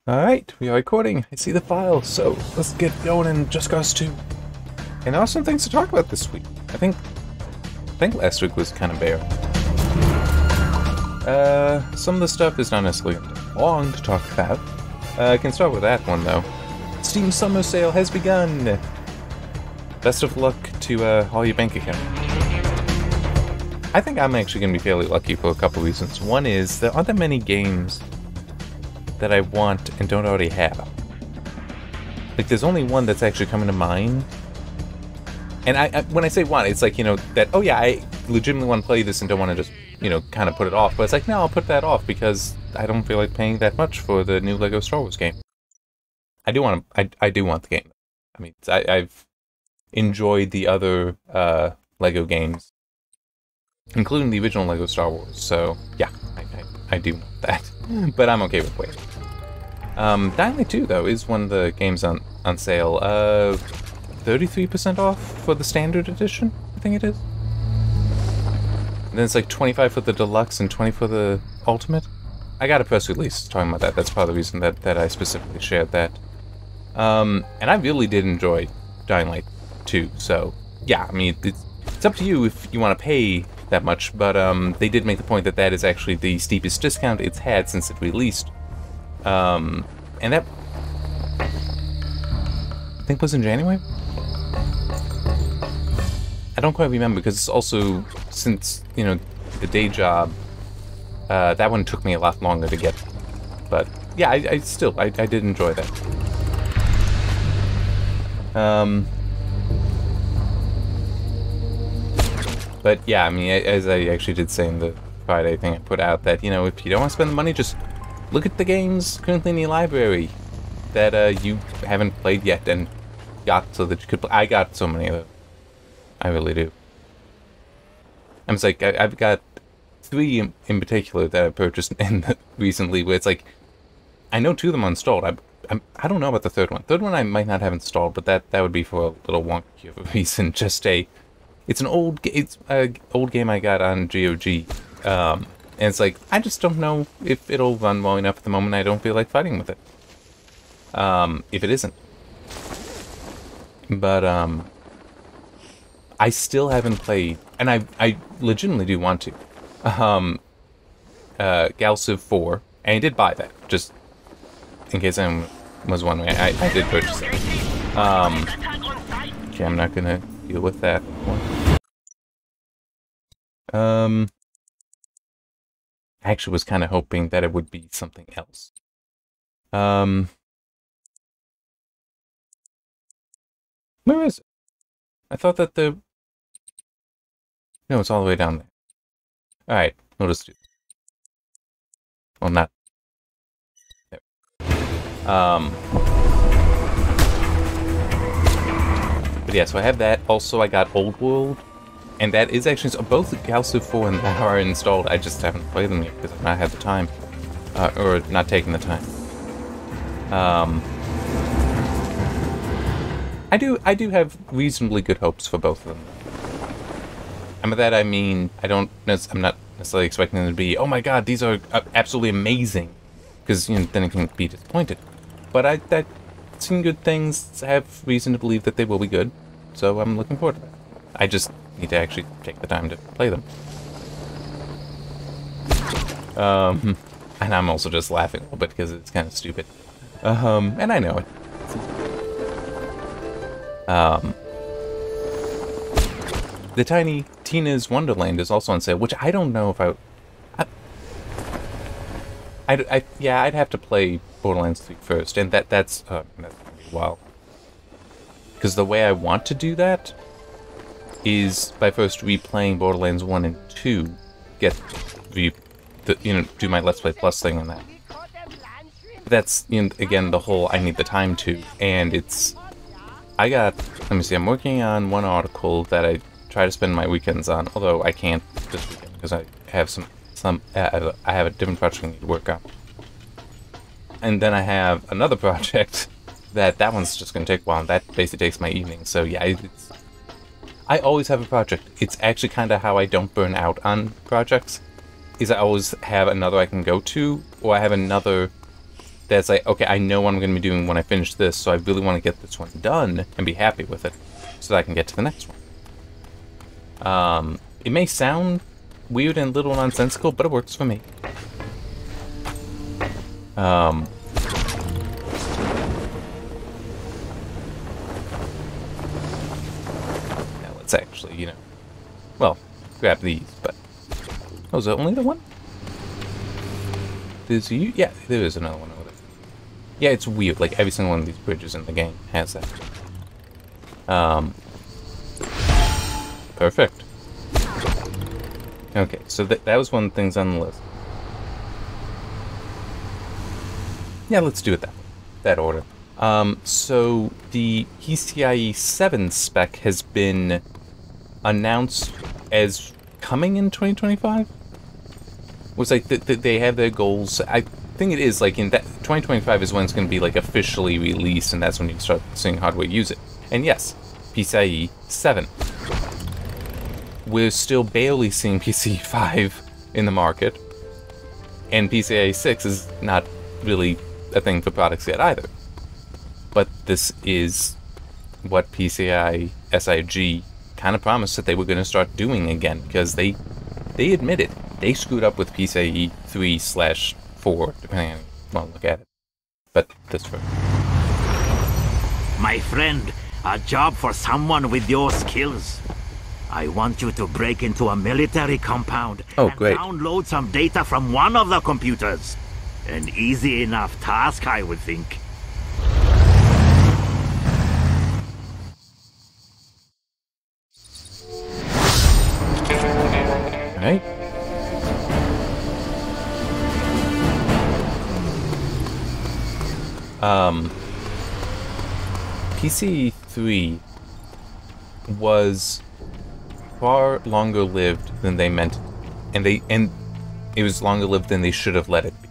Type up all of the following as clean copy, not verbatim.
Alright, we are recording. I see the file, so let's get going in Just Cause 2. And there are some things to talk about this week. I think last week was kind of bare. Some of the stuff is not necessarily long to talk about. I can start with that one, though. Steam Summer Sale has begun! Best of luck to all your bank account. I think I'm actually going to be fairly lucky for a couple reasons. One is, there aren't that many games that I want and don't already have. Like, there's only one that's actually coming to mind. And I when I say want, it's like, you know, that, oh yeah, I legitimately want to play this and don't want to just, you know, kind of put it off. But it's like, no, I'll put that off because I don't feel like paying that much for the new LEGO Star Wars game. I do want the game. I mean, I've enjoyed the other LEGO games, including the original LEGO Star Wars. So, yeah, I do want that. But I'm okay with waiting. Dying Light 2, though, is one of the games on sale. 33% off for the standard edition, I think it is. And then it's like 25 for the deluxe and 20 for the ultimate. I got a press release talking about that. That's part of the reason that I specifically shared that. And I really did enjoy Dying Light 2, so yeah, I mean, it's up to you if you want to pay that much, but they did make the point that that is actually the steepest discount it's had since it released. And that, I think, was in January? I don't quite remember, because it's also, since, you know, the day job, that one took me a lot longer to get. But yeah, I did enjoy that. But yeah, I mean, as I actually did say in the Friday thing I put out, that, you know, if you don't want to spend the money, just look at the games currently in your library that you haven't played yet and got so that you could play. I got so many of them. I really do. I'm just like, I've got 3 in particular that I purchased recently, where it's like, I know 2 of them are installed. I don't know about the third one. Third one I might not have installed, but that would be for a little wonky of a reason. It's an old game I got on GOG, and it's like, I just don't know if it'll run well enough at the moment. I don't feel like fighting with it. If it isn't. But, I still haven't played, and I legitimately do want to, Galciv 4, and I did buy that, just in case I was wondering. I did purchase it. Okay, I'm not gonna deal with that one. I actually was kind of hoping that it would be something else. Where is it? I thought that no, it's all the way down there. Alright, we'll just do it. Well, not there. But yeah, so I have that. Also, I got Old World. And that is actually, so both Galciv 4 and that are installed. I just haven't played them yet because I've not had the time. Or not taken the time. I do have reasonably good hopes for both of them. And by that I mean, I'm not necessarily expecting them to be, oh my god, these are absolutely amazing. Because, you know, then it can be disappointed. But I've seen good things. I have reason to believe that they will be good. So I'm looking forward to that. I just need to actually take the time to play them. And I'm also just laughing a little bit because it's kind of stupid. And I know it. The Tiny Tina's Wonderland is also on sale, which I don't know if I'd have to play Borderlands 3 first, and that's gonna be a while. Because the way I want to do that is by first replaying Borderlands 1 and 2, do my Let's Play Plus thing on that. But that's, you know, again, the whole I need the time to, and let me see, I'm working on one article that I try to spend my weekends on, although I can't this weekend because I have I have a different project I need to work on. And then I have another project that one's just going to take a while, and that basically takes my evening. So yeah, I always have a project. It's actually kind of how I don't burn out on projects, is I always have another I can go to, or I have another that's like, okay, I know what I'm going to be doing when I finish this, so I really want to get this one done and be happy with it so that I can get to the next one. It may sound weird and a little nonsensical, but it works for me. Now let's actually, you know, well, grab these, but... Oh, is that only the one? There's you? Yeah, there is another one over there. Yeah, it's weird. Like, every single one of these bridges in the game has that. Perfect. Okay, so that was one of the things on the list. Yeah, let's do it that order. So the PCIe 7 spec has been announced as coming in 2025? Was like they have their goals. I think it is like in that 2025 is when it's going to be like officially released, and that's when you can start seeing hardware use it. And yes, PCIe 7. We're still barely seeing PCIe 5 in the market, and PCIe 6 is not really a thing for products yet either. But this is what PCI SIG kind of promised that they were going to start doing again, because they admitted they screwed up with PCIe 3/4, depending on how you want to look at it. But that's right. My friend, a job for someone with your skills. I want you to break into a military compound and download some data from one of the computers. An easy enough task, I would think. Alright. PCIe 3 was far longer lived than they meant, and it was longer lived than they should have let it be.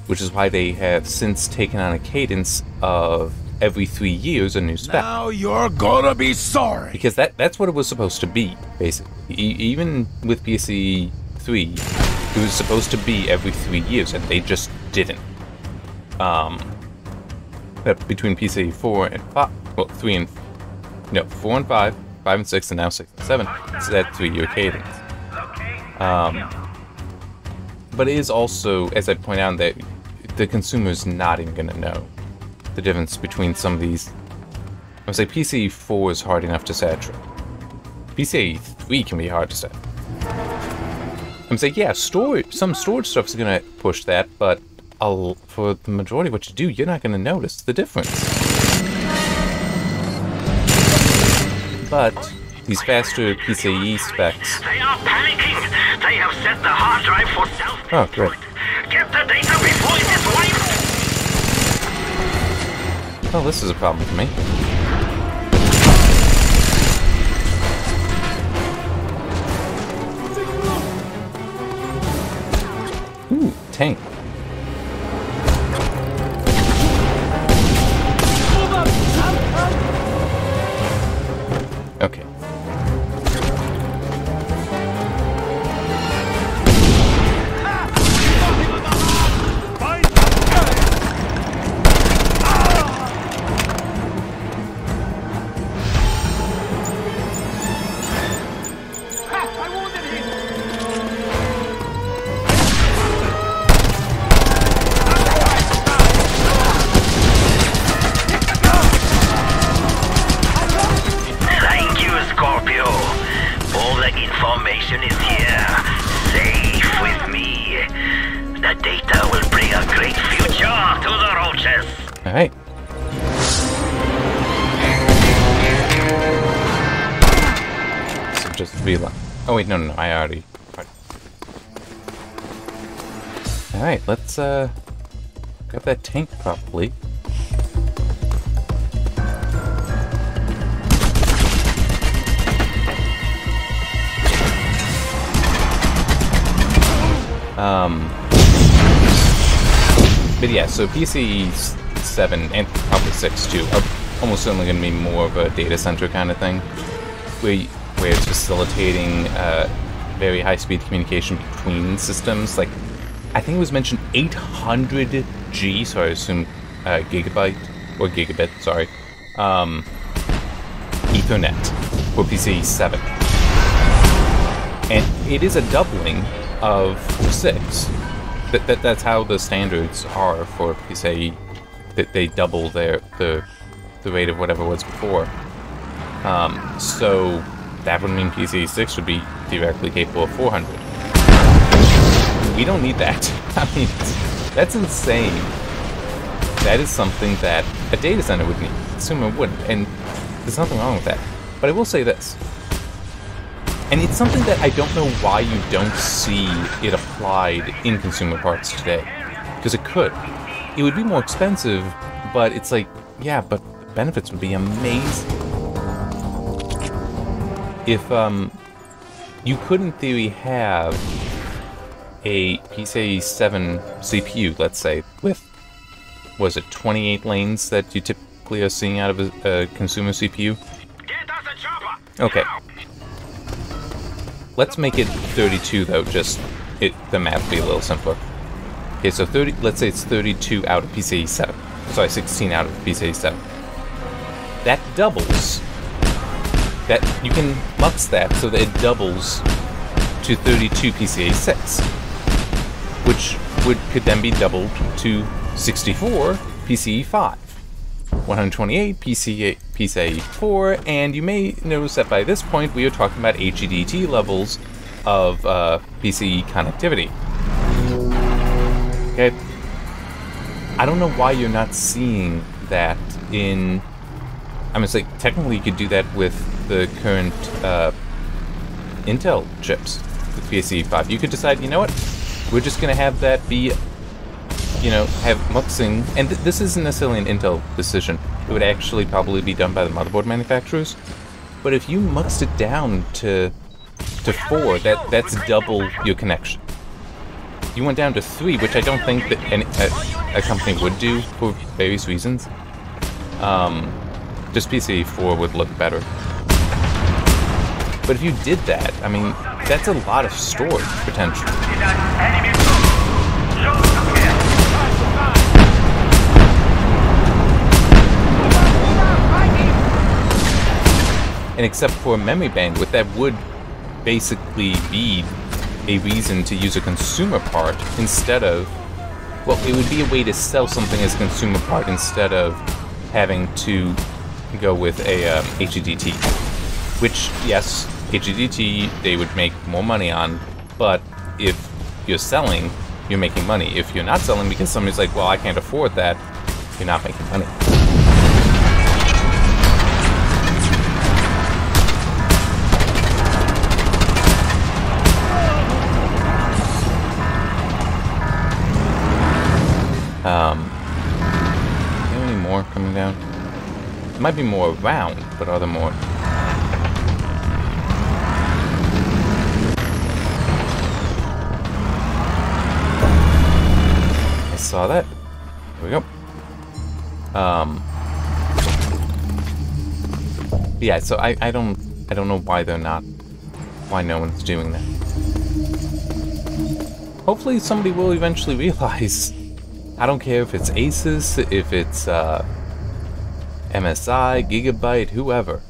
Which is why they have since taken on a cadence of every 3 years a new spec. Now you're gonna be sorry. Because that's what it was supposed to be, basically. Even with PCIe 3, it was supposed to be every 3 years, and they just didn't. Between PCIe 4 and 5, well, 4 and 5, 5 and 6, and now 6 and 7, it's that 3-year cadence. But it is also, as I point out, that the consumer's not even going to know the difference between some of these. I would say PCIe 4 is hard enough to saturate. PCIe 3 can be hard to set. I'm saying, yeah, some storage stuff is going to push that, but for the majority of what you do, you're not going to notice the difference. But these faster PCIe specs... They are panicking! They have set the hard drive for self-destruct! Oh, great. Get the data before it is wiped! Oh, this is a problem for me. Ooh, tank. Okay. Information is here, safe with me. The data will bring a great future to the roaches. Alright. So just reload. Oh wait, no, I already... Alright, let's grab that tank properly. But yeah, so PCIe 7 and probably 6 too are almost certainly going to be more of a data center kind of thing, where it's facilitating very high-speed communication between systems. Like, I think it was mentioned 800 G, so I assume gigabyte, or gigabit, sorry, Ethernet for PCIe 7. And it is a doubling of 6. That's how the standards are for PCIe, that they double the rate of whatever was before. So that would mean PCIe 6 would be theoretically capable of 400. We don't need that. I mean, that's insane. That is something that a data center would need. A consumer wouldn't, and there's nothing wrong with that. But I will say this, and it's something that I don't know why you don't see it applied in consumer parts today. Because it could. It would be more expensive, but it's like, yeah, but the benefits would be amazing. If, you could in theory have a PCIe 7 CPU, let's say, with, was it 28 lanes that you typically are seeing out of a consumer CPU? Okay. Let's make it 32 though, just the math will be a little simpler. Okay, so let's say it's 32 out of PCIe 7. Sorry, 16 out of PCIe 7. That doubles. That you can mux that so that it doubles to 32 PCIe 6, which could then be doubled to 64 PCIe 5, 128 PCIe 4, and you may notice that by this point we are talking about HEDT levels of PCIe connectivity. Okay, I don't know why you're not seeing that in. I mean, it's like technically you could do that with the current Intel chips with PCIe 5. You could decide, you know what, we're just going to have that be, you know, have muxing, and this isn't necessarily an Intel decision. It would actually probably be done by the motherboard manufacturers. But if you muxed it down to 4, that's double your connection. You went down to 3, which I don't think that a company would do for various reasons. Just PCIe 4 would look better. But if you did that, I mean, that's a lot of storage potential. And except for memory bandwidth, that would basically be a reason to use a consumer part instead of, well, it would be a way to sell something as a consumer part instead of having to go with a HEDT. Which, yes, HEDT they would make more money on, but if you're selling, you're making money. If you're not selling because somebody's like, well, I can't afford that, you're not making money. Are there any more coming down? There might be more around, but are there more? I saw that. Here we go. Yeah, so I don't know why they're not, why no one's doing that. Hopefully somebody will eventually realize. I don't care if it's Asus, if it's MSI, Gigabyte, whoever.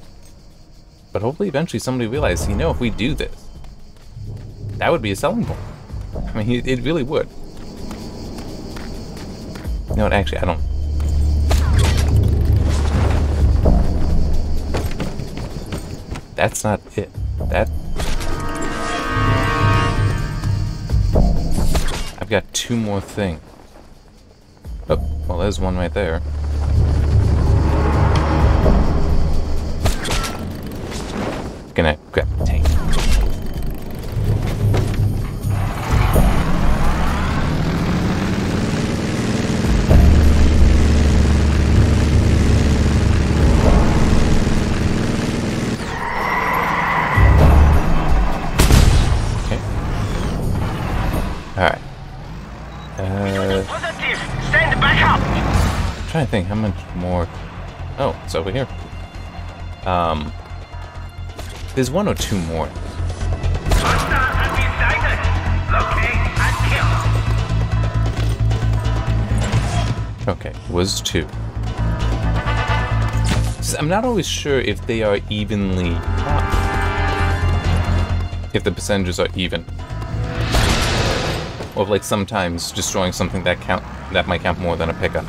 But hopefully eventually somebody realizes, you know, if we do this, that would be a selling point. I mean, it really would. You know what, actually, I don't. That's not it. I've got 2 more things. Oh, well, there's one right there. Gonna grab the tank. Okay. All right. I'm trying to think how much more. Oh, it's over here. There's 1 or 2 more. Okay, it was 2. I'm not always sure if they are evenly up. If the percentages are even. Or like sometimes destroying something that might count more than a pickup.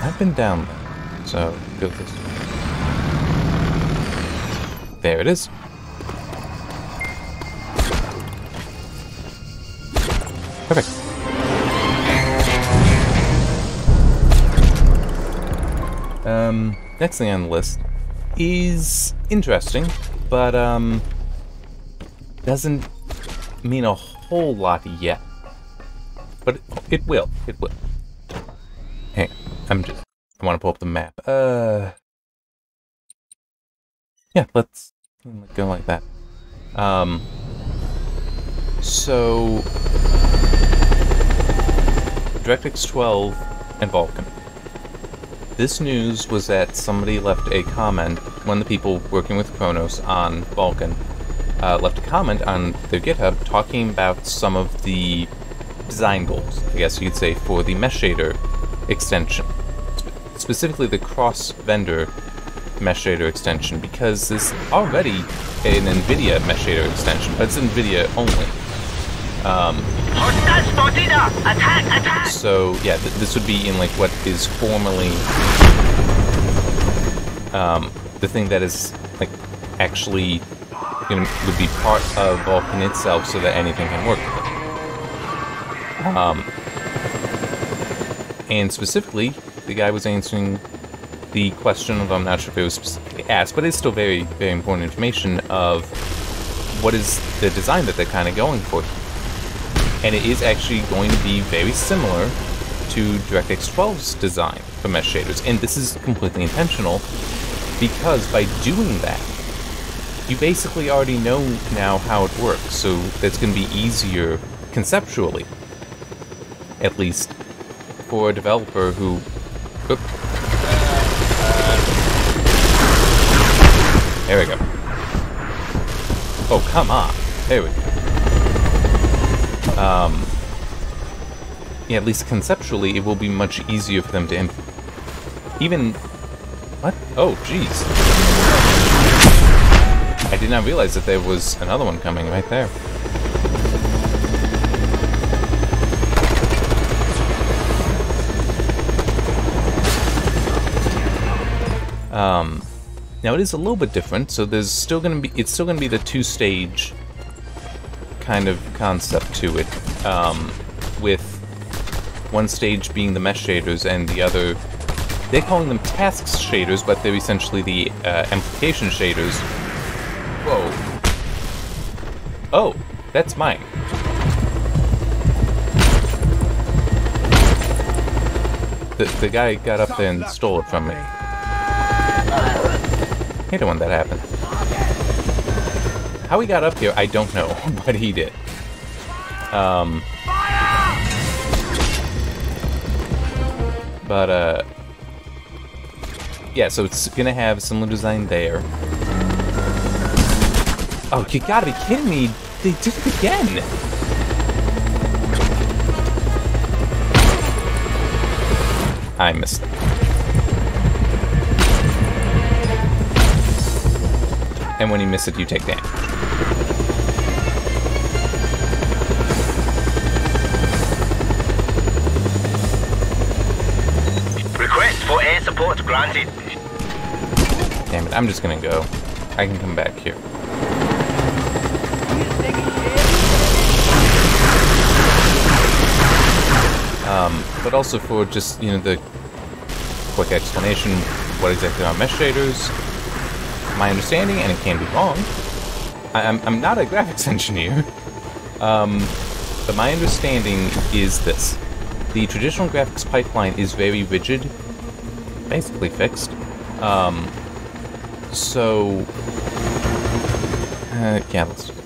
I've been down there, so go this way. There it is. Perfect. Next thing on the list is interesting, but doesn't mean a whole lot yet. But it will. It will. Hey, I want to pull up the map. Yeah, let's go like that. So DirectX 12 and Vulkan. This news was that somebody left a comment, one of the people working with Kronos on Vulkan, left a comment on their GitHub talking about some of the design goals, I guess you could say, for the mesh shader extension. Specifically the cross-vendor mesh shader extension, because there's already an NVIDIA mesh shader extension, but it's NVIDIA only. Attack! So yeah, this would be in like what is formerly the thing that is like actually would be part of Vulkan itself, so that anything can work with it. And specifically, the guy was answering the question of, I'm not sure if it was specifically asked, but it's still very, very important information of what is the design that they're kind of going for. And it is actually going to be very similar to DirectX 12's design for mesh shaders. And this is completely intentional, because by doing that, you basically already know now how it works. So that's going to be easier conceptually, at least for a developer who... There we go. Oh, come on. There we go. Yeah, at least conceptually, it will be much easier for them to even... What? Oh, jeez. I did not realize that there was another one coming right there. Now it is a little bit different, so there's still gonna be, it's still gonna be the 2-stage kind of concept to it, with one stage being the mesh shaders and the other, they're calling them tasks shaders, but they're essentially the amplification shaders. Whoa. Oh, that's mine. The guy got up there and stole it from me. I hate it when that happened. How he got up here, I don't know, but he did. Yeah, so it's gonna have a similar design there. Oh, you gotta be kidding me! They did it again! I missed it. And when you miss it, you take damage. Request for air support granted. Damn it, I'm just gonna go. I can come back here. But also for just, you know, the quick explanation, what exactly are mesh shaders? My understanding, and it can be wrong, I'm not a graphics engineer, but my understanding is this. The traditional graphics pipeline is very rigid, basically fixed. Yeah, let's do it.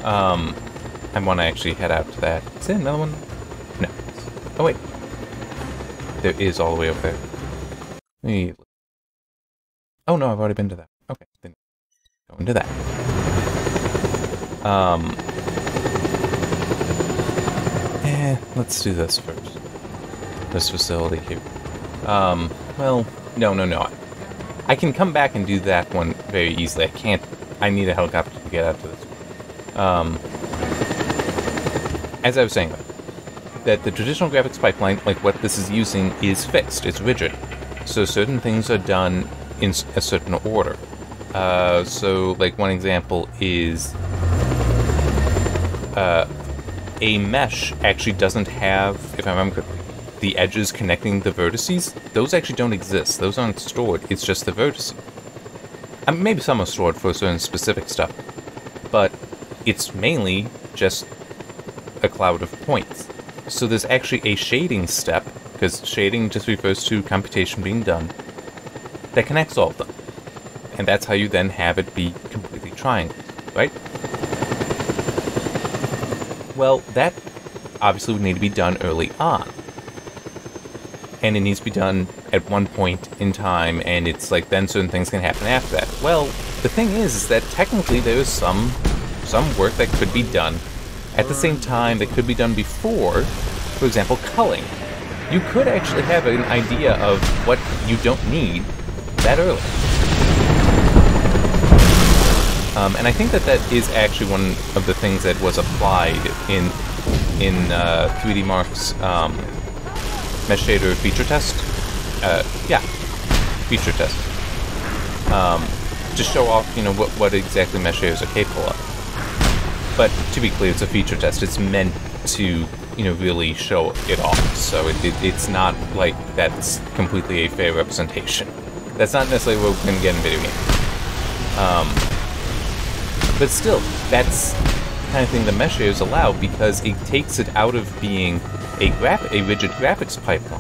I want to actually head out to that. Is there another one? No. Oh, wait. There is all the way over there. Oh, no, I've already been to that. Okay, then go into that. Let's do this first. this facility here. Well, no. I can come back and do that one very easily. I can't. I need a helicopter to get out to this. As I was saying, that the traditional graphics pipeline, like what this is using, is fixed. It's rigid. So certain things are done in a certain order. So, like, one example is a mesh actually doesn't have, if I remember correctly, the edges connecting the vertices. Those actually don't exist. Those aren't stored. It's just the vertices. I mean, maybe some are stored for certain specific stuff, but it's mainly just a cloud of points. So there's actually a shading step, because shading just refers to computation being done, that connects all of them. And that's how you then have it be completely triangled, right? Well, that obviously would need to be done early on. And it needs to be done at one point in time, and it's like then certain things can happen after that. Well, the thing is that technically there is some work that could be done at the same time that could be done before, for example, culling. You could actually have an idea of what you don't need that early. And I think that is actually one of the things that was applied in 3D Mark's mesh shader feature test. Feature test. To show off, what exactly mesh shaders are capable of. But to be clear, it's a feature test. It's meant to, really show it off. So it's not like that's completely a fair representation. That's not necessarily what we're going to get in video game. But still, that's the kind of thing the mesh shaders allow, because it takes it out of being a rigid graphics pipeline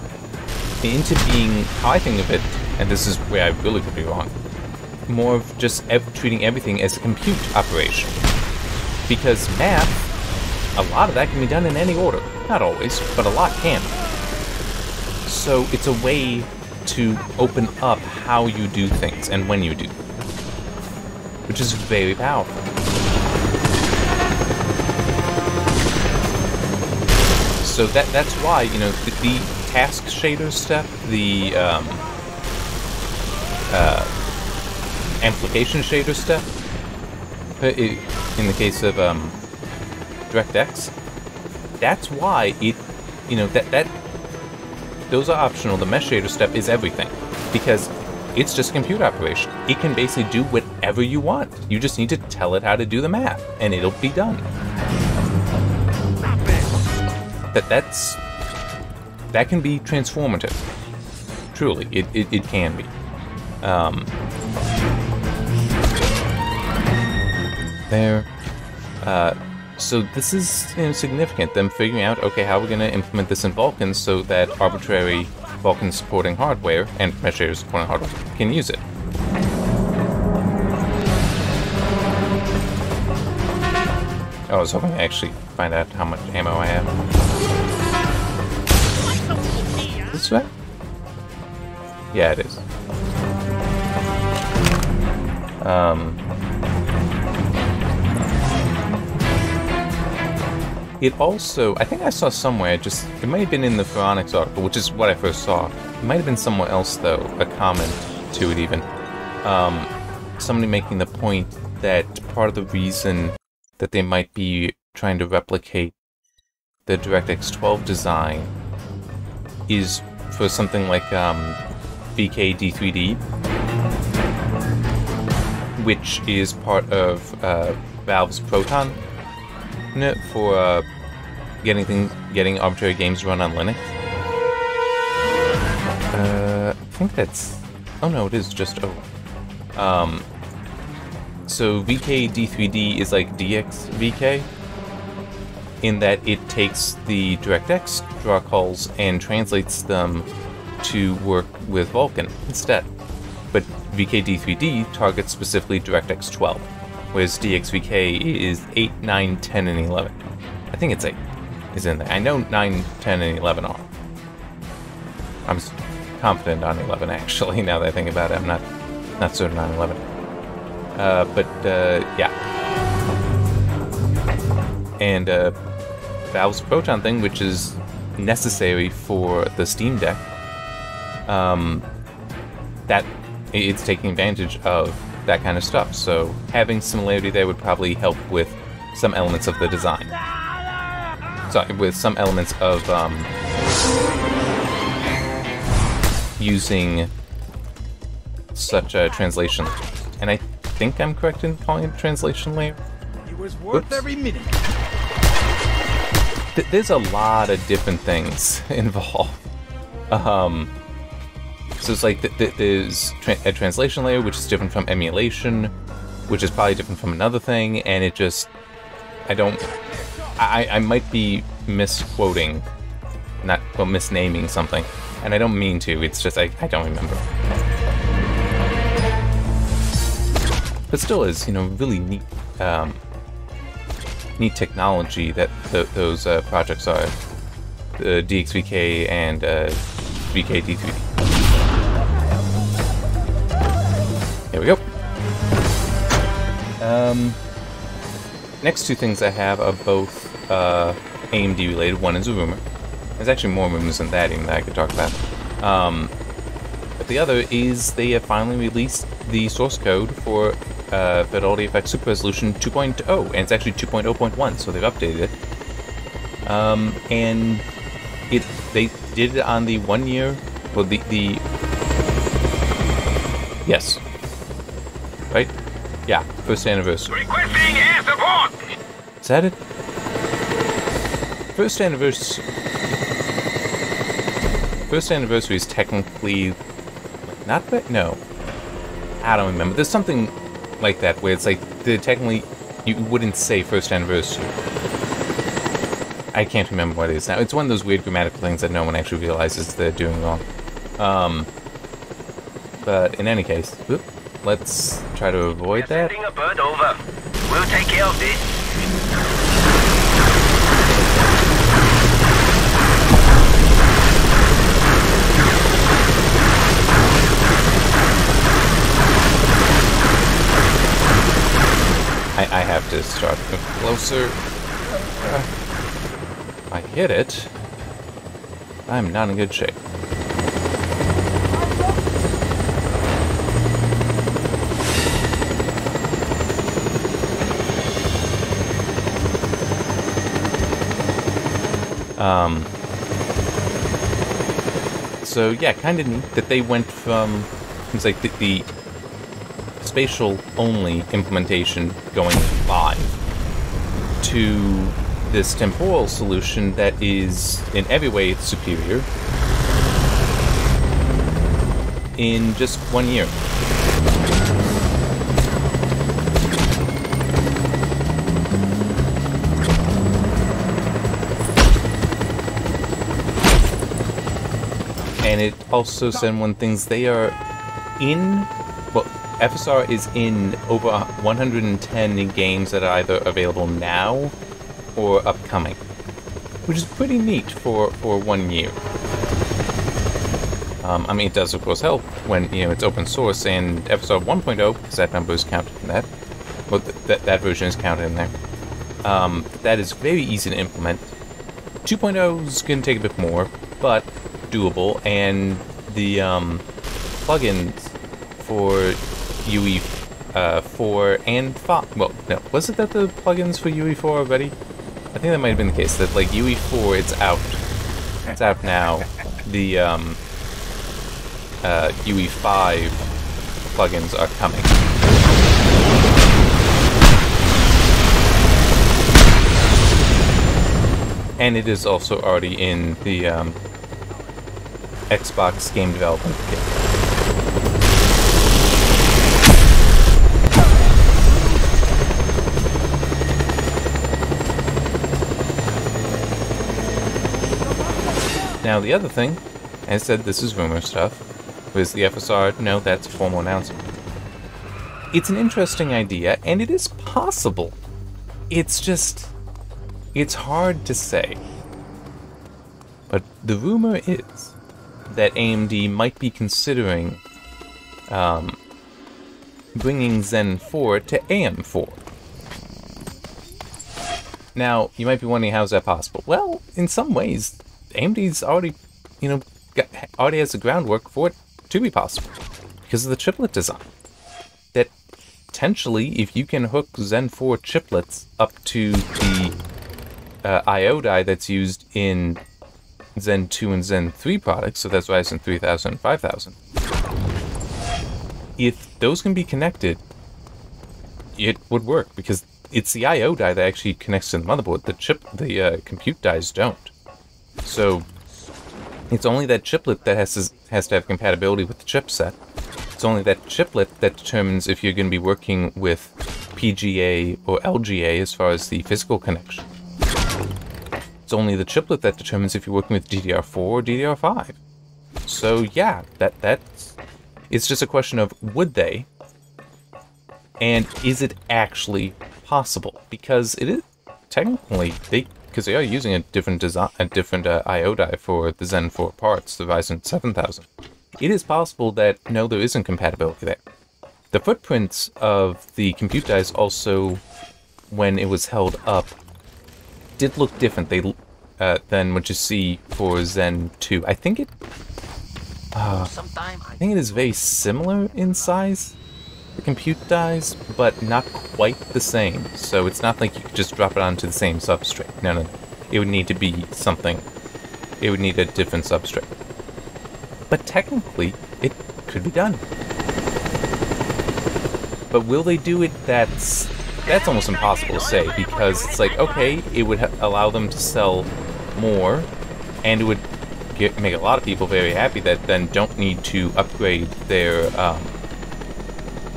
into being, how I think of it, and this is where I really could be wrong, more of just treating everything as a compute operation. Because math, a lot of that can be done in any order. Not always, but a lot can. So it's a way to open up how you do things and when you do, which is very powerful. So that's why, the task shader step, the amplification shader step, in the case of DirectX, that's why it, those are optional. The mesh shader step is everything, because it's just a compute operation. It can basically do whatever you want. You just need to tell it how to do the math, and it'll be done. That can be transformative. Truly, it can be. So this is significant, them figuring out, okay, how we're going to implement this in Vulkan so that arbitrary Vulkan supporting hardware and mesh shaders supporting hardware can use it. I was hoping to actually find out how much ammo I have. This way? Yeah, it is. It also, I think I saw somewhere, it might have been in the Pharonics article, which is what I first saw. It might have been somewhere else, though, a comment to it even. Somebody making the point that part of the reason that they might be trying to replicate the DirectX 12 design is for something like VK-D3D, which is part of Valve's Proton for getting arbitrary games run on Linux. I think that's... Oh no, it is just O. So VK-D3D is like DXVK, in that it takes the DirectX draw calls and translates them to work with Vulkan instead. But VK-D3D targets specifically DirectX 12, whereas DXVK is 8, 9, 10, and 11. I think it's 8 is in there. I know 9, 10, and 11 are. I'm confident on 11, actually, now that I think about it. I'm not certain on 11. Yeah. And Valve's Proton thing, which is necessary for the Steam Deck, that it's taking advantage of that kind of stuff. So having similarity there would probably help with some elements of the design. Sorry, with some elements of using such a translation. And I think I'm correct in calling it a translation layer. It was worth every minute. There's a lot of different things involved. So it's like there's a translation layer, which is different from emulation, which is probably different from another thing, and it just... I might be misquoting, misnaming something, and I don't mean to, it's just I don't remember. But still is, really neat, neat technology that those projects are. The DXVK and VKD3D. Here we go. Next two things I have are both AMD related. One is a rumor. There's actually more rumors than that even that I could talk about. But the other is they have finally released the source code for Fidelity Effect Super Resolution 2.0, and it's actually 2.0.1, so they've updated it. And they did it on the 1 year, well, the yes, right? Yeah, first anniversary. Requesting air support! Is that it? First anniversary is technically not that. No, I don't remember. There's something like that where it's like technically you wouldn't say first anniversary. I can't remember what it is now. It's one of those weird grammatical things that no one actually realizes they're doing wrong. But in any case, let's try to avoid that. Sending a bird over. We'll take care of this. I have to start closer. If I hit it, I'm not in good shape. So yeah, kind of neat that they went from, it's like the spatial only implementation going live to this temporal solution that is in every way superior in just 1 year. And it also said one things they are in, well, FSR is in over 110 games that are either available now or upcoming, which is pretty neat for 1 year. I mean, it does of course help when it's open source, and FSR 1.0, because that number is counted in that. Well, that version is counted in there. That is very easy to implement. 2.0 is going to take a bit more, but doable, and the plugins for UE4 and 5. Well, no, was it that the plugins for UE4 already? I think that might have been the case. That like UE4, it's out. It's out now. The UE5 plugins are coming. And it is also already in the Xbox game development kit. Now the other thing, I said this is rumor stuff, was the FSR, no, that's a formal announcement. It's an interesting idea, and it is possible. It's just, it's hard to say. But the rumor is that AMD might be considering bringing Zen 4 to AM4. Now, you might be wondering, how is that possible? Well, in some ways, AMD's already, you know, already has the groundwork for it to be possible because of the chiplet design. That potentially, if you can hook Zen 4 chiplets up to the I/O die that's used in Zen 2 and Zen 3 products, so that's Ryzen 3000 and 5000. If those can be connected, it would work because it's the I/O die that actually connects to the motherboard. The compute dies don't. So it's only that chiplet that has to have compatibility with the chipset. It's only that chiplet that determines if you're going to be working with PGA or LGA as far as the physical connection. It's only the chiplet that determines if you're working with DDR4 or DDR5. So yeah, it's just a question of would they, and is it actually possible? Because it is technically because they are using a different design, a different I/O die for the Zen 4 parts, the Ryzen 7000. It is possible that no, there isn't compatibility there. The footprints of the compute dies also, when it was held up, did look different than what you see for Zen 2. I think it is very similar in size, the compute dies, but not quite the same. So it's not like you could just drop it onto the same substrate. No. It would need to be something. It would need a different substrate. But technically, it could be done. But will they do it? That's almost impossible to say, because it's like, okay, it would allow them to sell more, and it would make a lot of people very happy that then don't need to upgrade their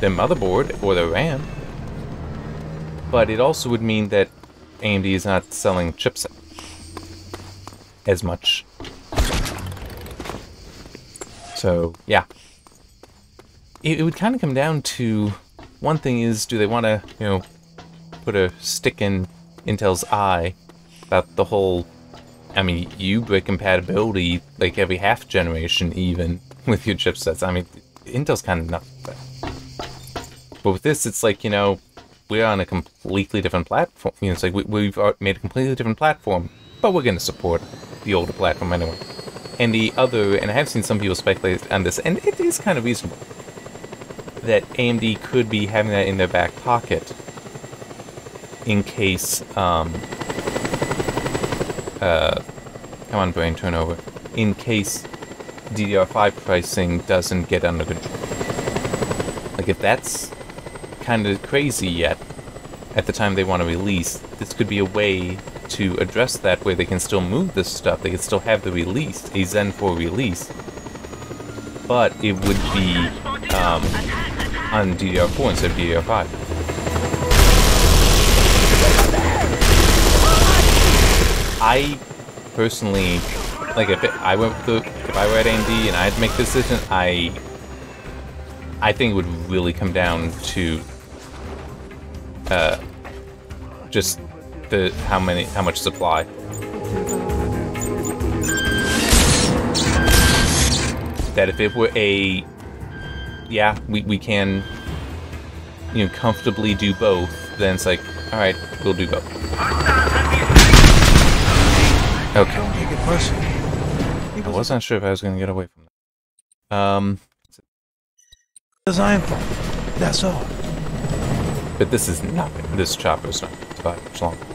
motherboard or their RAM. But it also would mean that AMD is not selling chipset as much. So yeah, it would kind of come down to, one thing is, do they want to, you know, put a stick in Intel's eye about the whole, I mean, you break compatibility like every half generation even with your chipsets. I mean, Intel's kind of nuts with that. But with this, it's like, you know, we're on a completely different platform. You know, it's like we've made a completely different platform, but we're going to support the older platform anyway. And and I have seen some people speculate on this, and it is kind of reasonable, that AMD could be having that in their back pocket in case, come on, brain turnover, in case DDR5 pricing doesn't get under control. Like, if that's kind of crazy yet, at the time they want to release, this could be a way to address that, where they can still move this stuff, they can still have the release, a Zen 4 release, but it would be on DDR4 instead of DDR5. I personally, like, if I were at AMD and I had to make this decision, I think it would really come down to just how much supply. That if it were yeah, we can, you know, comfortably do both, then it's like, alright, we'll do both. Okay. I was not sure if I was going to get away from that. Design for. That's all. But this is nothing. This chopper is not going to survive much longer.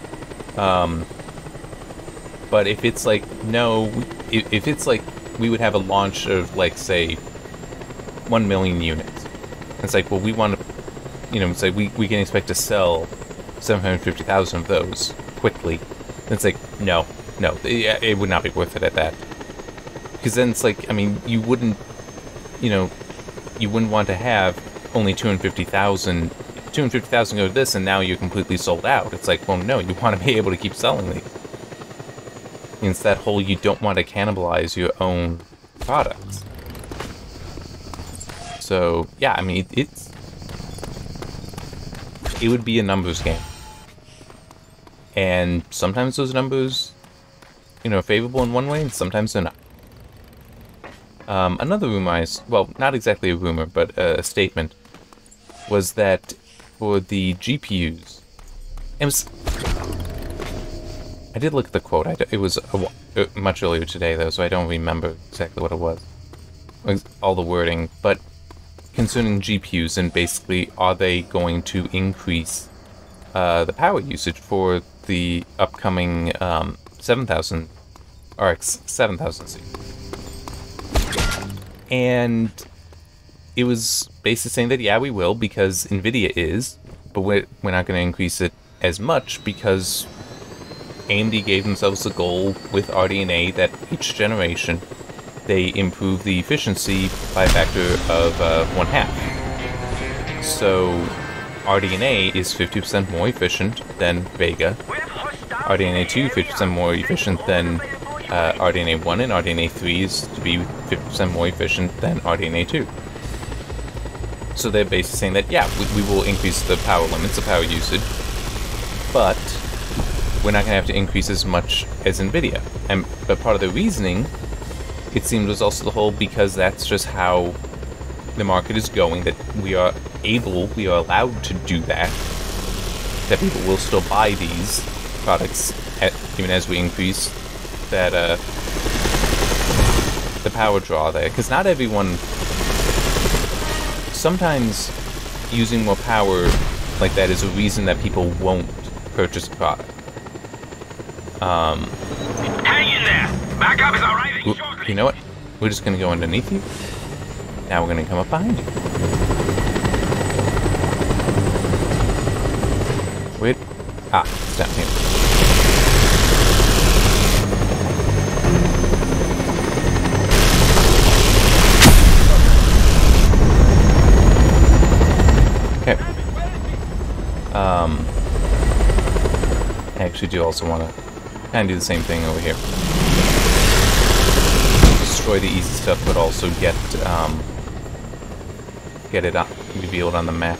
But if it's like, no, if it's like, we would have a launch of, like, say, 1 million units. It's like, well, we want to, you know, it's like, we can expect to sell 750,000 of those quickly. It's like, no, it would not be worth it at that. Because then it's like, I mean, you wouldn't want to have only 250,000 go to this, and now you're completely sold out. It's like, well, no, you want to be able to keep selling these. It's that whole, you don't want to cannibalize your own products. So, yeah, I mean, it would be a numbers game. And sometimes those numbers, you know, are favorable in one way, and sometimes they're not. Another rumor, well, not exactly a rumor, but a statement, was that for the GPUs, I did look at the quote. It was much earlier today, though, so I don't remember exactly what it was. All the wording, but concerning GPUs, and basically, are they going to increase the power usage for the upcoming 7000 RX 7000 series? And it was basically saying that, yeah, we will, because NVIDIA is, but we're not going to increase it as much because AMD gave themselves a goal with RDNA that each generation they improve the efficiency by a factor of 1/2. So RDNA is 50% more efficient than Vega. RDNA 2 50% more efficient than RDNA 1, and RDNA 3 is to be 50% more efficient than RDNA 2. So they're basically saying that, yeah, we will increase the power limits, the power usage, but we're not going to have to increase as much as NVIDIA. But part of the reasoning, it seemed, was also the whole, because that's just how the market is going, that we are allowed to do that, that people will still buy these products even as we increase that the power draw there, because not everyone, sometimes using more power like that is a reason that people won't purchase a product. Hang in there! Backup is arriving shortly! You know what? We're just gonna go underneath you. Now we're gonna come up behind you. Wait. Ah, it's down here. Okay. I actually do also want to kind of do the same thing over here. Destroy the easy stuff, but also get it revealed on the map.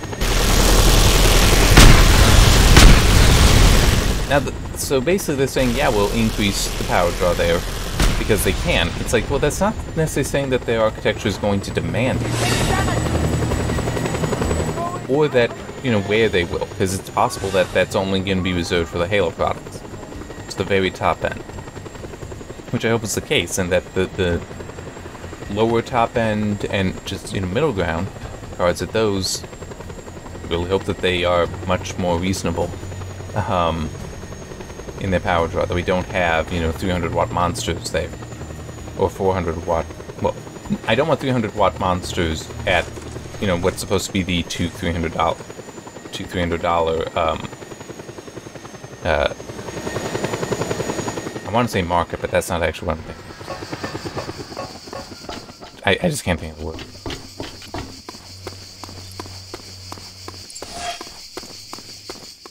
Now, so basically they're saying, yeah, we'll increase the power draw there because they can. It's like, well, that's not necessarily saying that their architecture is going to demand it. Or that, you know, where they will, because it's possible that that's only going to be reserved for the Halo products. It's the very top end. Which I hope is the case, and that the lower top end and just, you know, middle ground cards at those, I really hope that they are much more reasonable in their power draw, that we don't have, you know, 300 watt monsters there, or 400 watt, well, I don't want 300 watt monsters at, you know, what's supposed to be the $200-300 I want to say market, but that's not actually what I'm thinking. I just can't think of the word.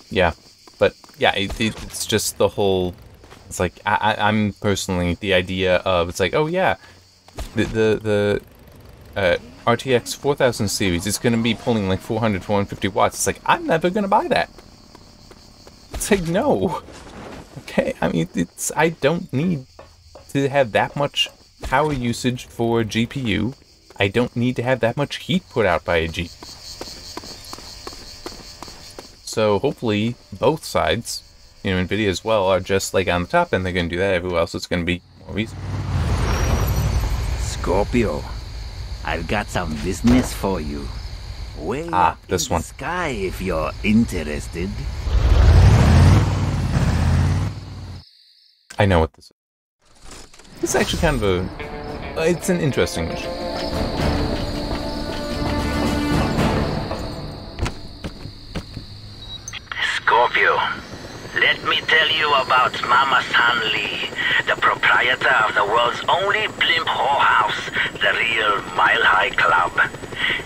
Yeah, but yeah, it's just the whole. It's like I'm personally the idea of, it's like, oh yeah, the RTX 4000 series is going to be pulling like 400-450 watts. It's like, I'm never going to buy that. It's like, no. Okay, I mean, I don't need to have that much power usage for a GPU. I don't need to have that much heat put out by a GPU. So hopefully both sides, you know, NVIDIA as well, are just like on the top end. They're going to do that. Everywhere else it's going to be more reasonable. Scorpio, I've got some business for you. Way up this in one. The sky, if you're interested. I know what this is. It's actually kind of it's an interesting mission. Scorpio, let me tell you about Mama San Lee, the proprietor of the world's only blimp whorehouse, the real Mile High Club.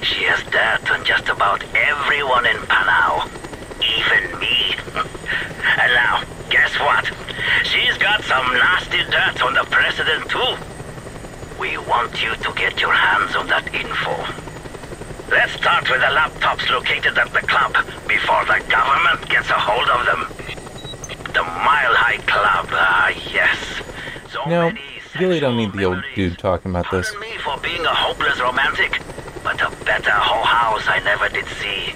She has dirt on just about everyone in Panau, even me. And now, guess what? She's got some nasty dirt on the president too. We want you to get your hands on that info. Let's start with the laptops located at the club before the government gets a hold of them. The Mile High Club, yes. So no, really don't need the old dude talking about this. Pardon me for being a hopeless romantic, but a better whorehouse I never did see.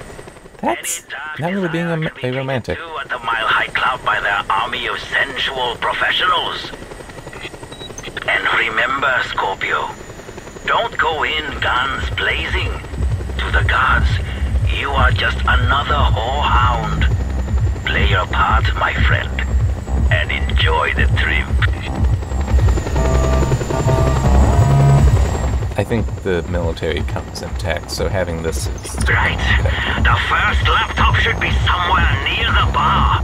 That's not really being a romantic. At the Mile High Club by their army of sensual professionals. And remember, Scorpio, don't go in guns blazing. To the gods, you are just another whorehound. Play your part, my friend, and enjoy the trip. I think the military comes intact, so having this is... Right. The first laptop should be somewhere near the bar.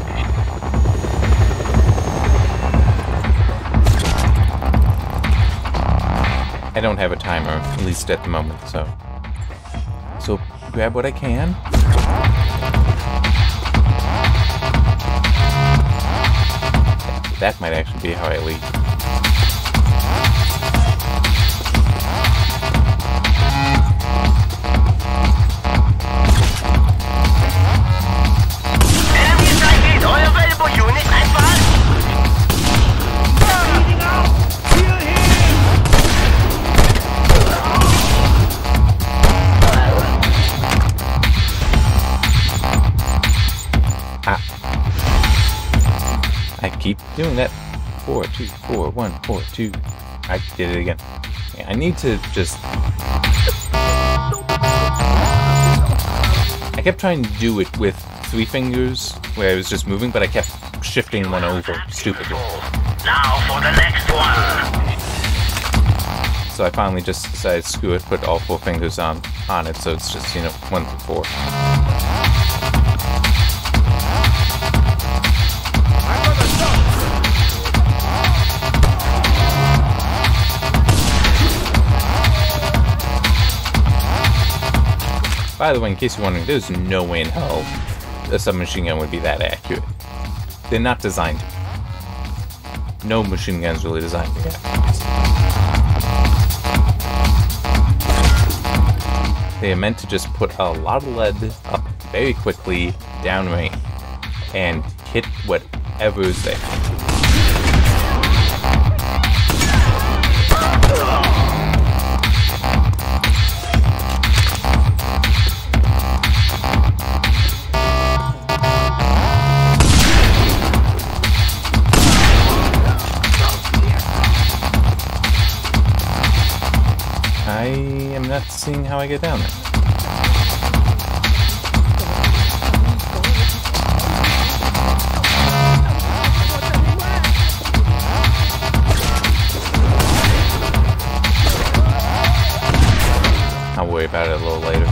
I don't have a timer, at least at the moment, so grab what I can. That might actually be how I leave. Keep doing that. 4, 2, 4, 1, 4, 2. I did it again. Yeah, I need to just... I kept trying to do it with 3 fingers, where I was just moving, but I kept shifting one over stupidly. Now for the next one. So I finally just decided, screw it, put all 4 fingers on it, so it's just, 1 through 4. By the way, in case you're wondering, there's no way in hell a submachine gun would be that accurate. They're not designed to. No machine gun's really designed to be accurate. They are meant to just put a lot of lead up very quickly, downrange, and hit whatever's there. I am not seeing how I get down there. I'll worry about it a little later.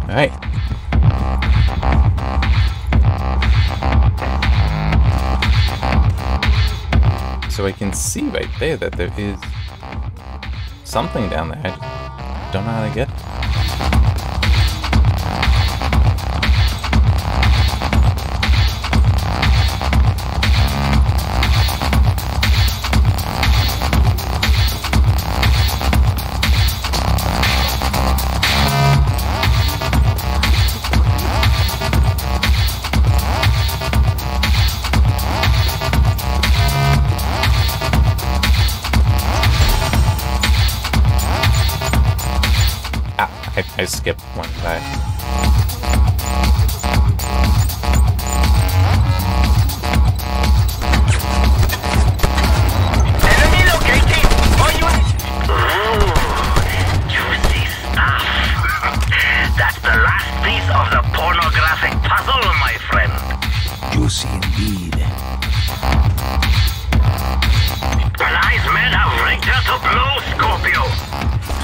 Alright. So I can see right there that there is something down there. I don't know how to get. I skipped one by. Enemy located! Ooh, juicy stuff. That's the last piece of the pornographic puzzle, my friend. Juicy indeed. The nice men have rigged her to blow, Scorpio.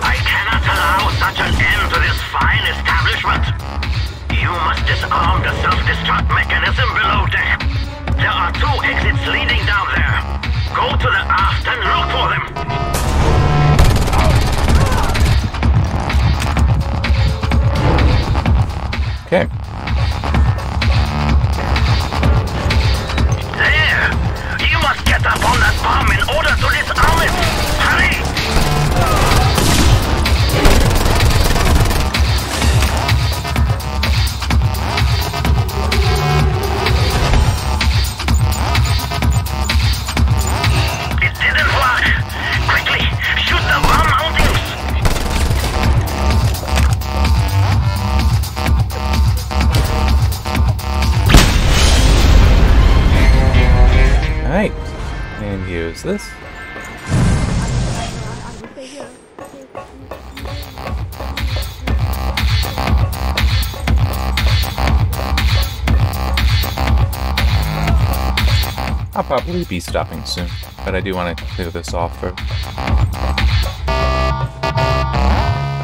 I cannot allow such an end to this fine establishment. You must disarm the self-destruct mechanism below deck. There are 2 exits leading down there. Go to the aft and look for them. Okay. There! You must set upon that bomb in order to disarm it! Hurry! It didn't work! Quickly, shoot the bomb mountings! Alright, and here's this. I'll probably be stopping soon, but I do want to clear this off first. But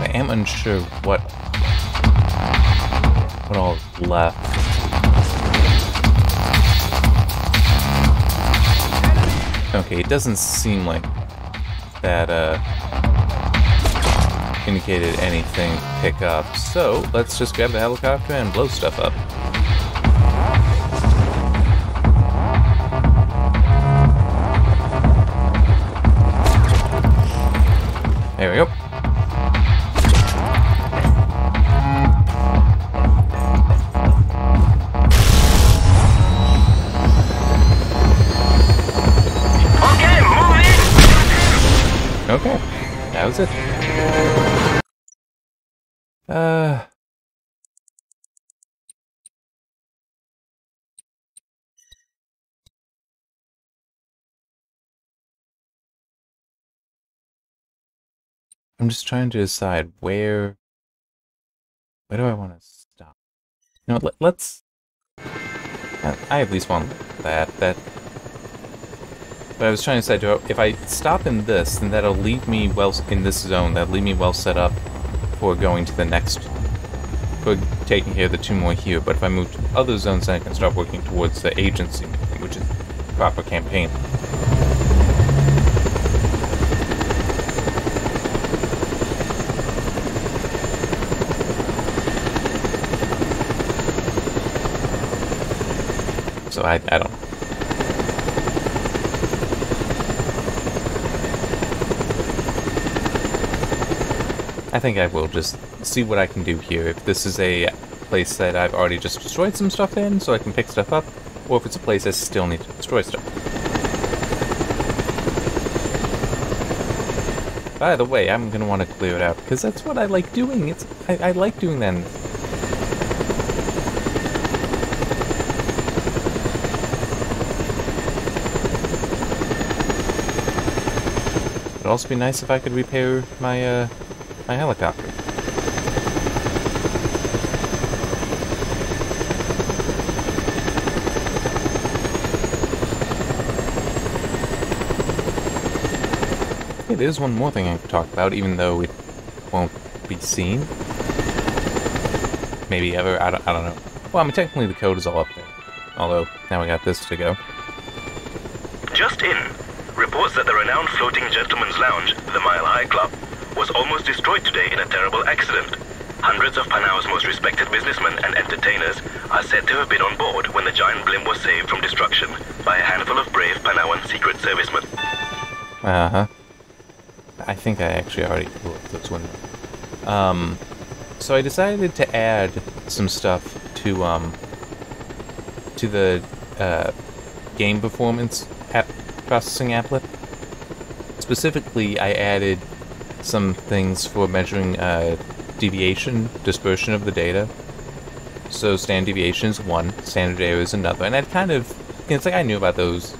I am unsure what all is left. Okay, it doesn't seem like that indicated anything to pick up, so let's just grab the helicopter and blow stuff up. There we go. Okay, that was it. I'm just trying to decide where do I want to stop? You know what, let's... I at least want that. But I was trying to decide, if I stop in this, then that'll leave me well in this zone. That'll leave me well set up for going to the next, for taking care of the two more here. But if I move to other zones, then I can start working towards the agency, which is the proper campaign. So I don't. I think I will just see what I can do here. If this is a place that I've already just destroyed some stuff in, so I can pick stuff up, or if it's a place I still need to destroy stuff. By the way, I'm gonna want to clear it out, because that's what I like doing. I like doing that. It'd also be nice if I could repair my my helicopter. Hey, there's one more thing I can talk about, even though it won't be seen. Maybe ever, I don't know. Well, I mean, technically the code is all up there. Although, now we got this to go. Just in. Reports that the renowned floating gentleman's lounge, the Mile High Club, was almost destroyed today in a terrible accident. Hundreds of Panau's most respected businessmen and entertainers are said to have been on board when the giant blimp was saved from destruction by a handful of brave Panauan Secret Servicemen. Uh-huh. I think I actually already blew up this window. So I decided to add some stuff to the game performance processing applet. Specifically, I added some things for measuring deviation, dispersion of the data. So standard deviation is one, standard error is another, and I'd kind of, it's like I knew about those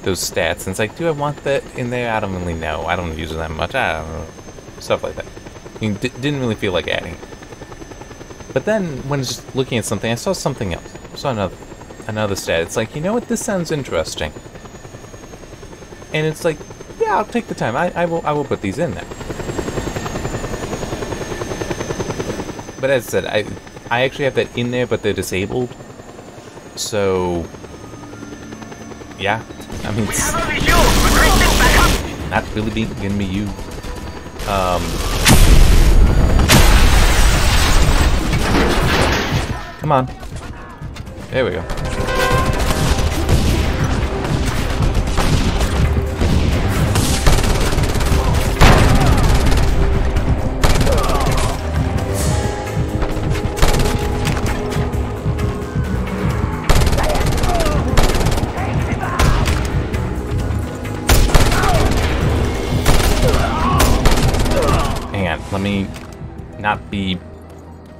stats, and it's like, do I want that in there? I don't really know. I don't use it that much. I don't know. Stuff like that. Didn't really feel like adding. But then, when I was just looking at something, I saw something else. I saw another stat. It's like, you know what? This sounds interesting. And it's like, yeah, I'll take the time. I will put these in there. But as I said, I actually have that in there, but they're disabled. So, yeah. I mean, it's not really gonna be used. Come on. There we go. not be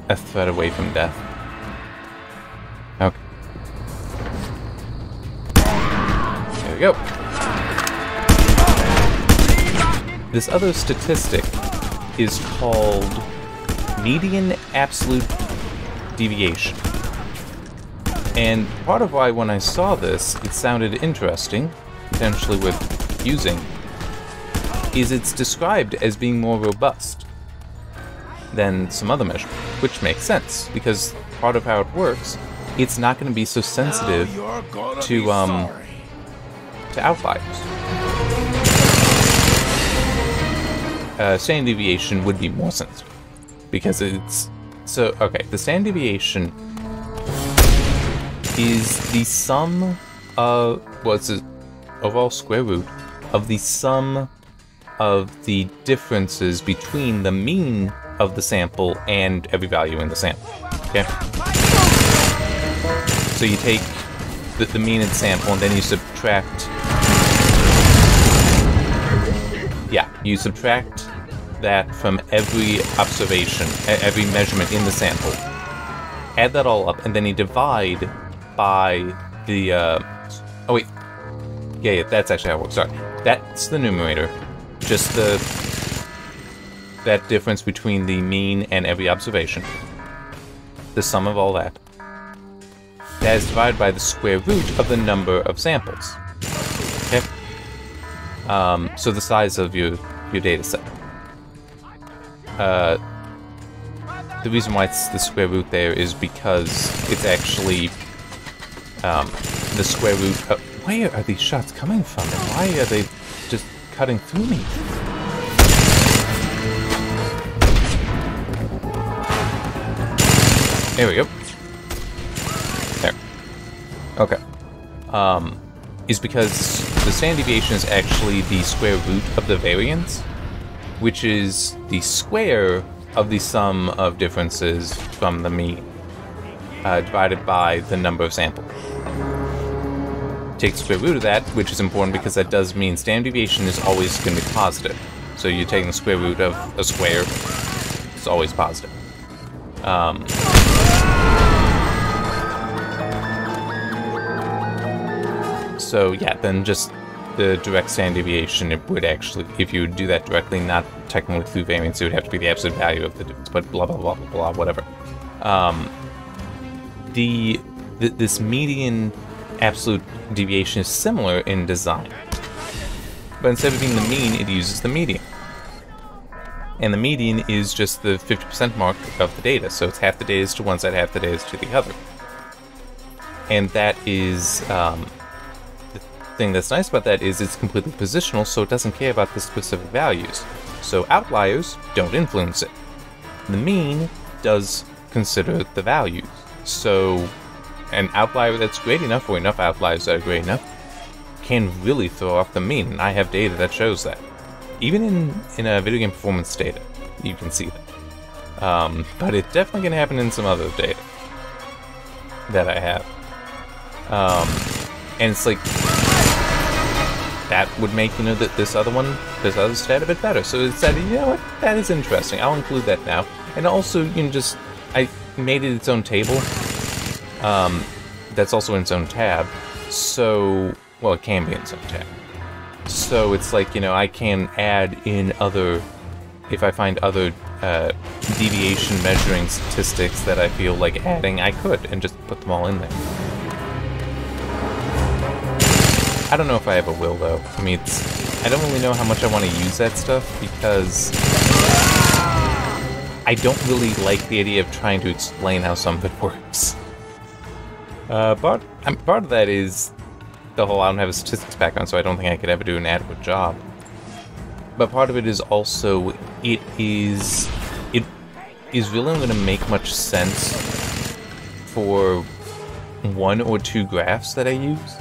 a threat away from death. Okay. There we go. This other statistic is called median absolute deviation. And part of why when I saw this, it sounded interesting, potentially worth using, is it's described as being more robust than some other measurement, which makes sense, because part of how it works, it's not going to be so sensitive to outliers. Standard deviation would be more sensitive, because it's... So, okay, the standard deviation is the sum of... well, it's the overall square root of the sum of the differences between the mean of the sample and every value in the sample. Okay? So you take the mean of the sample and then you subtract... yeah, you subtract that from every observation, every measurement in the sample. Add that all up, and then you divide by the, oh wait. Yeah, that's actually how it works. Sorry. That's the numerator. Just that difference between the mean and every observation. The sum of all that. That is divided by the square root of the number of samples. Okay? So the size of your data set. The reason why it's the square root there is because it's actually the square root of... Where are these shots coming from? And why are they just cutting through me? There we go. There. Okay. Is because the standard deviation is actually the square root of the variance, which is the square of the sum of differences from the mean, divided by the number of samples. Take the square root of that, which is important because that does mean standard deviation is always going to be positive. So you're taking the square root of a square, it's always positive. So yeah, then just the direct standard deviation, it would actually, if you do that directly, not technically through variance, it would have to be the absolute value of the difference, but blah, blah, blah, blah, blah, whatever. This median absolute deviation is similar in design. But instead of being the mean, it uses the median. And the median is just the 50% mark of the data, so it's half the data is to one side, half the data is to the other. And that is, the thing that's nice about that is it's completely positional, so it doesn't care about the specific values. So outliers don't influence it. The mean does consider the values. So an outlier that's great enough, or enough outliers that are great enough, can really throw off the mean, and I have data that shows that. Even in a video game performance data, you can see that. But it's definitely going to happen in some other data that I have. And it's like, that would make, you know, that this other stat a bit better. So it said, you know what, that is interesting. I'll include that now. And also, you can just, I made it its own table. That's also in its own tab. So, well, it can be in its own tab. So it's like, you know, I can add in other, if I find other deviation measuring statistics that I feel like adding, I could, and just put them all in there. I don't know if I ever will, though. I mean, I don't really know how much I want to use that stuff, because I don't really like the idea of trying to explain how some of it works. Part of that is the whole I don't have a statistics background, so I don't think I could ever do an adequate job. But part of it is also, it is really going to make much sense for one or two graphs that I use.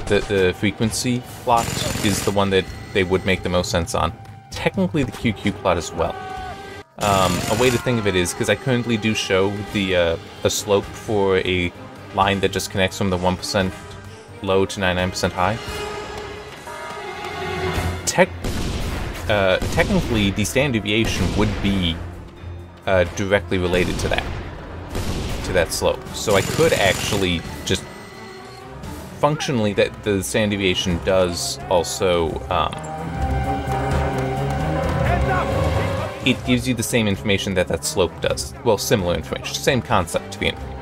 The frequency plot is the one that they would make the most sense on. Technically the QQ plot as well. A way to think of it is, because I currently do show the a slope for a line that just connects from the 1% low to 99% high. Technically, the standard deviation would be directly related to that slope. So I could actually just functionally, that the standard deviation does also, it gives you the same information that slope does. Well, similar information, same concept to the information.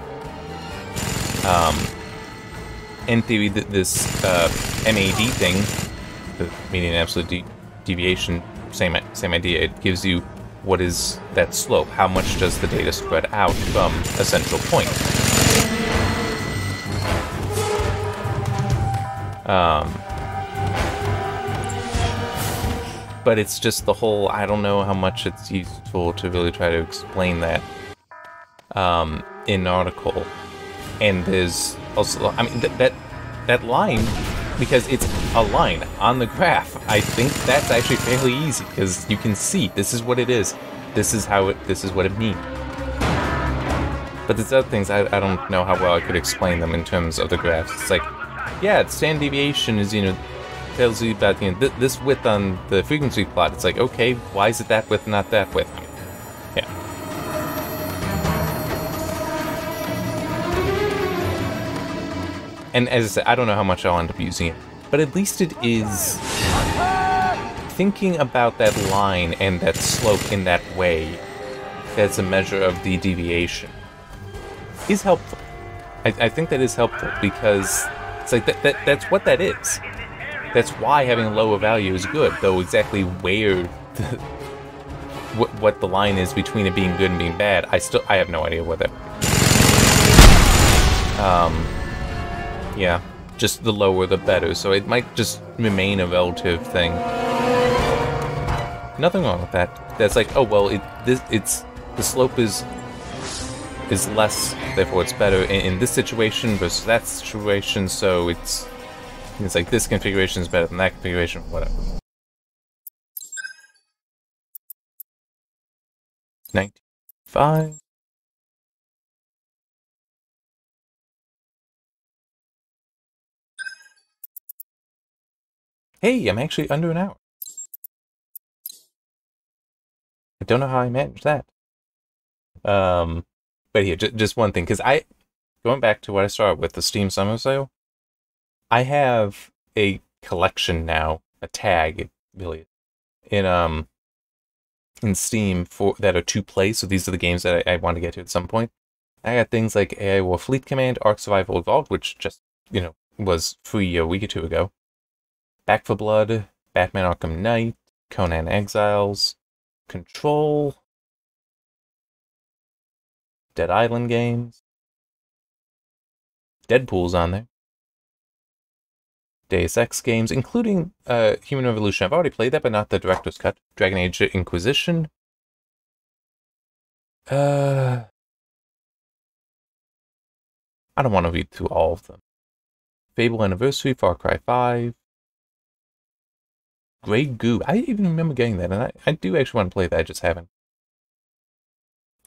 In theory, this MAD thing, the median absolute deviation, same idea. It gives you what is that slope. How much does the data spread out from a central point? But it's just the whole, I don't know how much it's useful to really try to explain that in an article. And there's also, I mean, that line, because it's a line on the graph, I think that's actually fairly easy, because you can see this is what it is. This is what it means. But there's other things, I don't know how well I could explain them in terms of the graphs. It's like, yeah, standard deviation is, tells you about, this width on the frequency plot. It's like, okay, why is it that width, not that width? Yeah. And as I said, I don't know how much I'll end up using it, but at least it is thinking about that line and that slope in that way, that's a measure of the deviation, is helpful. I think that is helpful, because it's like that's what that is. That's why having a lower value is good, though exactly where what the line is between it being good and being bad, I have no idea what that. Yeah, just the lower the better, so it might just remain a relative thing. Nothing wrong with that. That's like, oh well, it's the slope is less, therefore it's better in this situation versus that situation, so it's like this configuration is better than that configuration, whatever. 95. Hey, I'm actually under an hour. I don't know how I managed that. But here, just one thing, because going back to what I started with, the Steam Summer Sale, I have a collection now, a tag, really, in Steam that are to play. So these are the games that I want to get to at some point. I got things like AI War Fleet Command, Ark Survival Evolved, which just was free a week or two ago. Back for Blood, Batman Arkham Knight, Conan Exiles, Control, Dead Island games, Deadpool's on there. Deus Ex games, including Human Revolution. I've already played that, but not the Director's Cut. Dragon Age Inquisition. I don't want to read through all of them. Fable Anniversary, Far Cry 5. Grey Goo. I even remember getting that, and I do actually want to play that, I just haven't.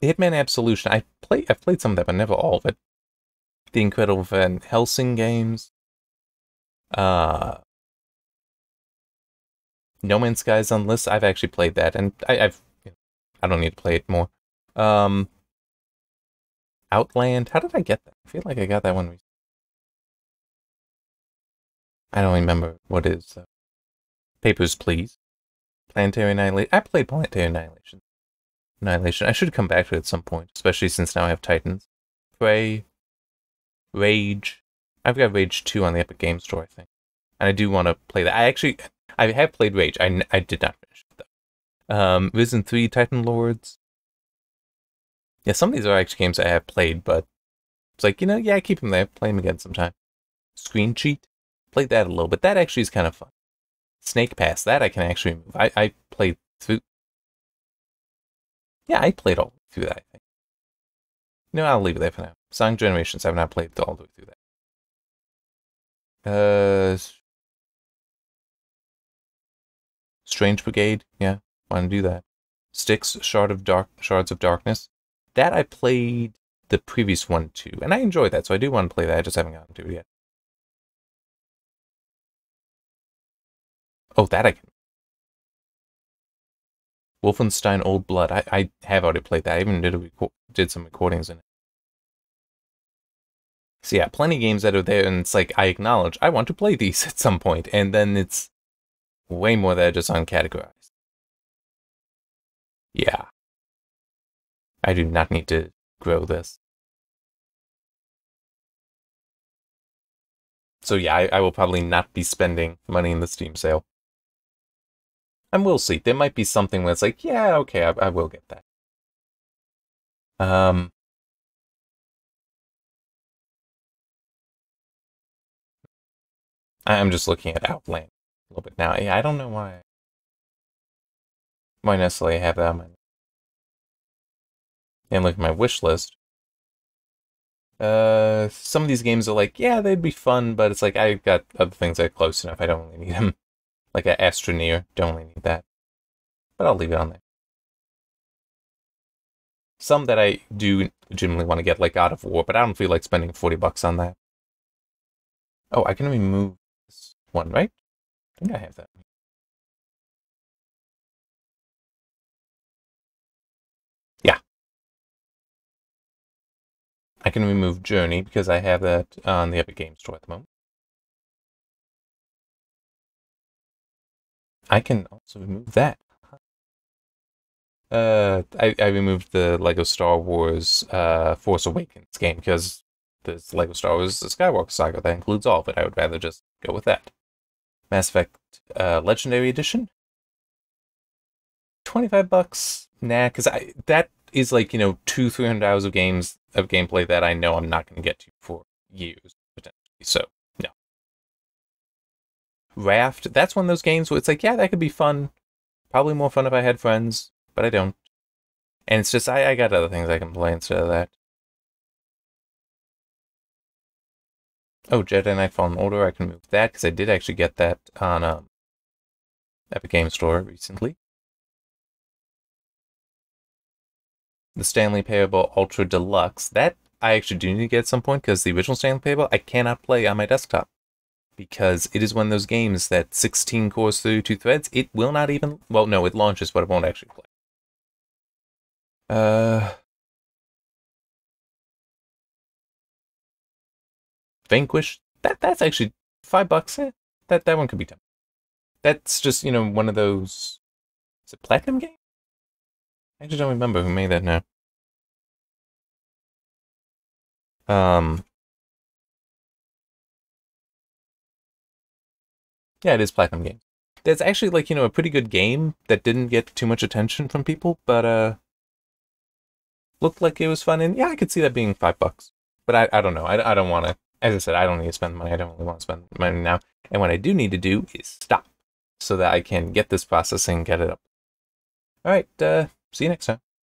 Hitman Absolution. I've played some of that, but never all of it. The Incredible Van Helsing games. No Man's Sky's on the list. I've actually played that, and I don't need to play it more. Outland. How did I get that? I feel like I got that one recently. I don't remember what it is. Papers, Please. Planetary Annihilation. I played Planetary Annihilation. I should come back to it at some point, especially since now I have Titans. Prey. Rage. I've got Rage 2 on the Epic Games Store, I think. And I do want to play that. I have played Rage. I did not finish it, though. Risen 3, Titan Lords. Yeah, some of these are actually games I have played, but it's like, yeah, keep them there. Play them again sometime. Screen Cheat. Played that a little bit. That actually is kind of fun. Snake Pass. That I can actually move. I played through. Yeah, I played all through that, I think. I'll leave it there for now. Sonic Generations. I've not played all the way through that. Strange Brigade. Yeah, want to do that. Styx, Shards of Darkness. That I played the previous one too, and I enjoyed that, so I do want to play that. I just haven't gotten to it yet. Oh, that I can. Wolfenstein Old Blood. I have already played that. I even did some recordings in it. So yeah, plenty of games that are there, and it's like, I acknowledge I want to play these at some point, and then it's way more that are just uncategorized. Yeah. I do not need to grow this. So yeah, I will probably not be spending money in the Steam sale. And we'll see. There might be something where it's like, yeah, okay, I will get that. I'm just looking at Outland a little bit now. Yeah, I don't know why. Why necessarily have that on my... And look at my wish list. Some of these games are like, yeah, they'd be fun, but it's like, I've got other things that are close enough. I don't really need them. Like an Astroneer, don't really need that. But I'll leave it on there. Some that I do legitimately want to get, like God of War, but I don't feel like spending $40 on that. Oh, I can remove this one, right? I think I have that. Yeah. I can remove Journey because I have that on the Epic Games Store at the moment. I can also remove that. I removed the Lego Star Wars Force Awakens game because there's Lego Star Wars The Skywalker Saga that includes all of it. I would rather just go with that. Mass Effect Legendary Edition. $25? Nah, because that is like, 200-300 hours of gameplay that I know I'm not going to get to for years, potentially. So, no. Raft, that's one of those games where it's like, yeah, that could be fun. Probably more fun if I had friends, but I don't. And it's just, I got other things I can play instead of that. Oh, Jedi Knight Fallen Order, I can move that, because I did actually get that on Epic Games Store recently. The Stanley Parable Ultra Deluxe, that I actually do need to get at some point, because the original Stanley Parable I cannot play on my desktop. Because it is one of those games that 16 cores through 2 threads, it will not even... Well, no, it launches, but it won't actually play. Vanquish, that's actually $5. That one could be done. That's just, one of those... Is it Platinum game? I actually don't remember who made that now. Yeah, it is Platinum Games. That's actually, like, a pretty good game that didn't get too much attention from people, but, looked like it was fun, and yeah, I could see that being $5. But I don't know. I don't want to... As I said, I don't need to spend money. I don't really want to spend money now. And what I do need to do is stop so that I can get this processing, get it up. All right, see you next time.